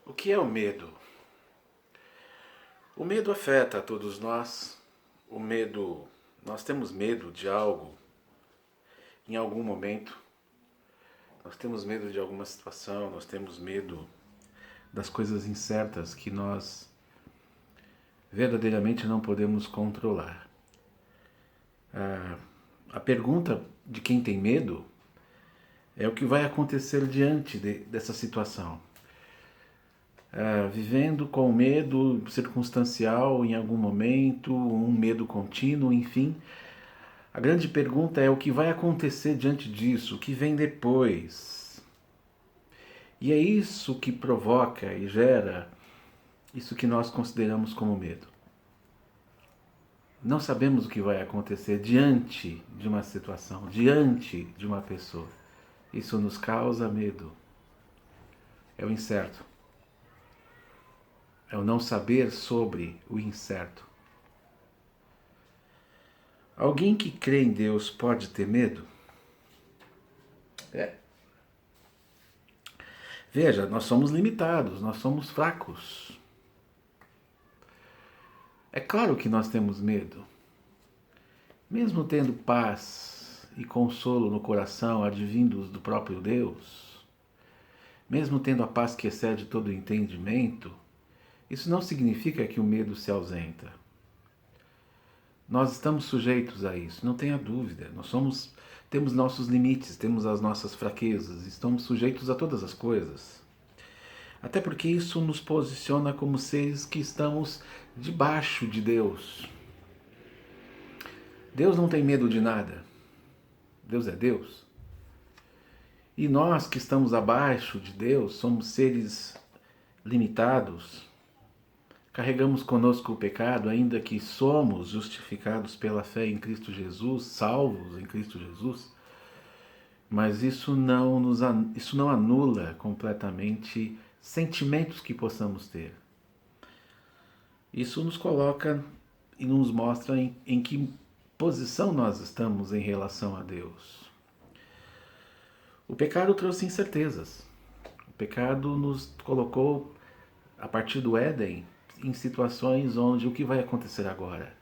O que é o medo? O medo afeta a todos nós. Nós temos medo de algo em algum momento. Nós temos medo de alguma situação, nós temos medo das coisas incertas que nós verdadeiramente não podemos controlar. A pergunta de quem tem medo é o que vai acontecer diante dessa situação. Vivendo com medo circunstancial em algum momento, um medo contínuo, enfim. A grande pergunta é o que vai acontecer diante disso, o que vem depois. E é isso que provoca e gera isso que nós consideramos como medo. Não sabemos o que vai acontecer diante de uma situação, diante de uma pessoa. Isso nos causa medo. É o incerto. É o não saber sobre o incerto. Alguém que crê em Deus pode ter medo? Veja, nós somos limitados, nós somos fracos. É claro que nós temos medo. Mesmo tendo paz e consolo no coração advindos do próprio Deus, mesmo tendo a paz que excede todo o entendimento, isso não significa que o medo se ausenta. Nós estamos sujeitos a isso, não tenha dúvida. Temos nossos limites, temos as nossas fraquezas, estamos sujeitos a todas as coisas. Até porque isso nos posiciona como seres que estamos debaixo de Deus. Deus não tem medo de nada. Deus é Deus. E nós que estamos abaixo de Deus, somos seres limitados, carregamos conosco o pecado, ainda que somos justificados pela fé em Cristo Jesus, salvos em Cristo Jesus, mas isso não anula completamente sentimentos que possamos ter. Isso nos coloca e nos mostra em que posição nós estamos em relação a Deus. O pecado trouxe incertezas. O pecado nos colocou, a partir do Éden, em situações onde o que vai acontecer agora?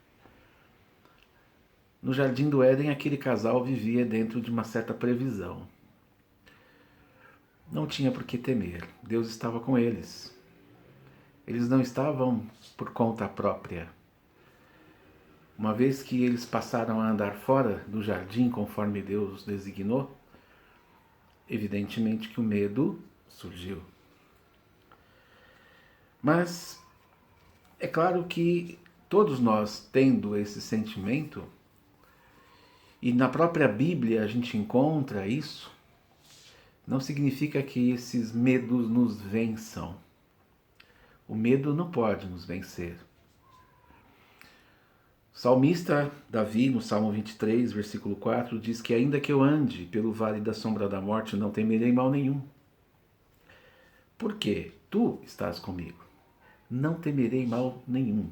No jardim do Éden, aquele casal vivia dentro de uma certa previsão. Não tinha por que temer. Deus estava com eles. Eles não estavam por conta própria. Uma vez que eles passaram a andar fora do jardim conforme Deus os designou, evidentemente que o medo surgiu. Mas é claro que todos nós, tendo esse sentimento, e na própria Bíblia a gente encontra isso, não significa que esses medos nos vençam. O medo não pode nos vencer. O salmista Davi, no Salmo 23, versículo 4, diz que ainda que eu ande pelo vale da sombra da morte, não temerei mal nenhum. Por quê? Tu estás comigo. Não temerei mal nenhum,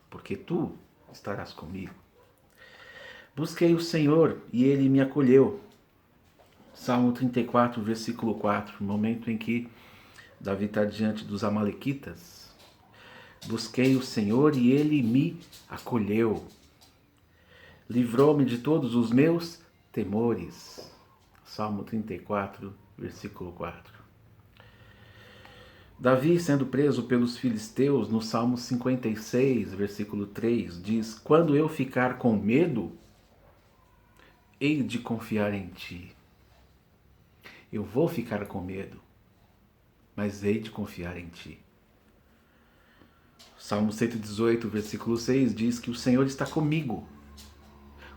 porque tu estarás comigo. Busquei o Senhor e ele me acolheu. Salmo 34, versículo 4, momento em que Davi está diante dos amalequitas. Busquei o Senhor e ele me acolheu. Livrou-me de todos os meus temores. Salmo 34, versículo 4. Davi, sendo preso pelos filisteus, no Salmo 56, versículo 3, diz: quando eu ficar com medo, hei de confiar em ti. Eu vou ficar com medo, mas hei de confiar em ti. Salmo 118, versículo 6 diz que o Senhor está comigo.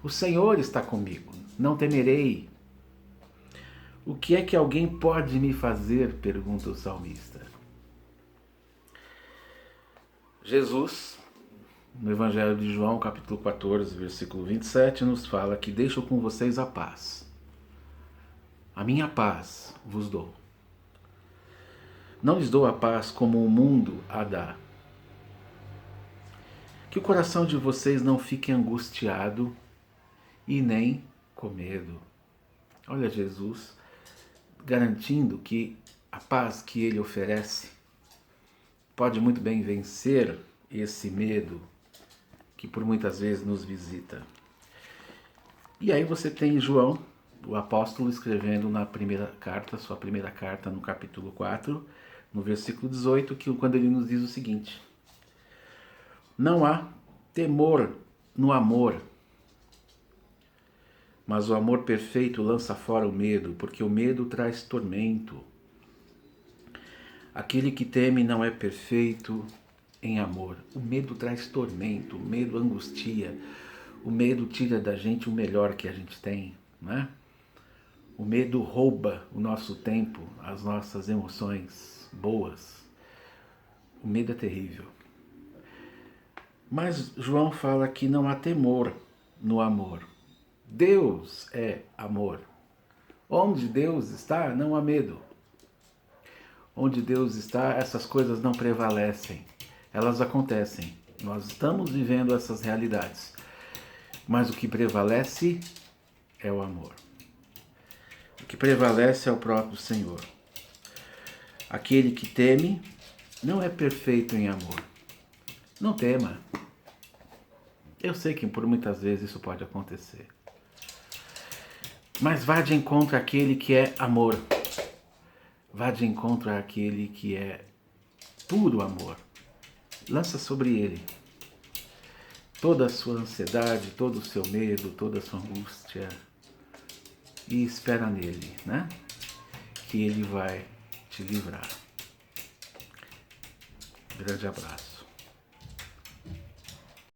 O Senhor está comigo, não temerei. O que é que alguém pode me fazer? Pergunta o salmista. Jesus, no Evangelho de João, capítulo 14, versículo 27, nos fala que deixo com vocês a paz. A minha paz vos dou. Não lhes dou a paz como o mundo a dá. Que o coração de vocês não fique angustiado e nem com medo. Olha Jesus garantindo que a paz que ele oferece pode muito bem vencer esse medo que por muitas vezes nos visita. E aí você tem João, o apóstolo, escrevendo na primeira carta, sua primeira carta, no capítulo 4, no versículo 18, quando ele nos diz o seguinte: não há temor no amor, mas o amor perfeito lança fora o medo, porque o medo traz tormento. Aquele que teme não é perfeito em amor. O medo traz tormento, o medo angustia, o medo tira da gente o melhor que a gente tem, né? O medo rouba o nosso tempo, as nossas emoções boas. O medo é terrível. Mas João fala que não há temor no amor. Deus é amor. Onde Deus está, não há medo. Onde Deus está, essas coisas não prevalecem. Elas acontecem. Nós estamos vivendo essas realidades. Mas o que prevalece é o amor. O que prevalece é o próprio Senhor. Aquele que teme não é perfeito em amor. Não tema. Eu sei que por muitas vezes isso pode acontecer. Mas vá de encontro àquele que é amor. Vá de encontro àquele que é puro amor. Lança sobre ele toda a sua ansiedade, todo o seu medo, toda a sua angústia. E espera nele, né? Que ele vai te livrar. Grande abraço.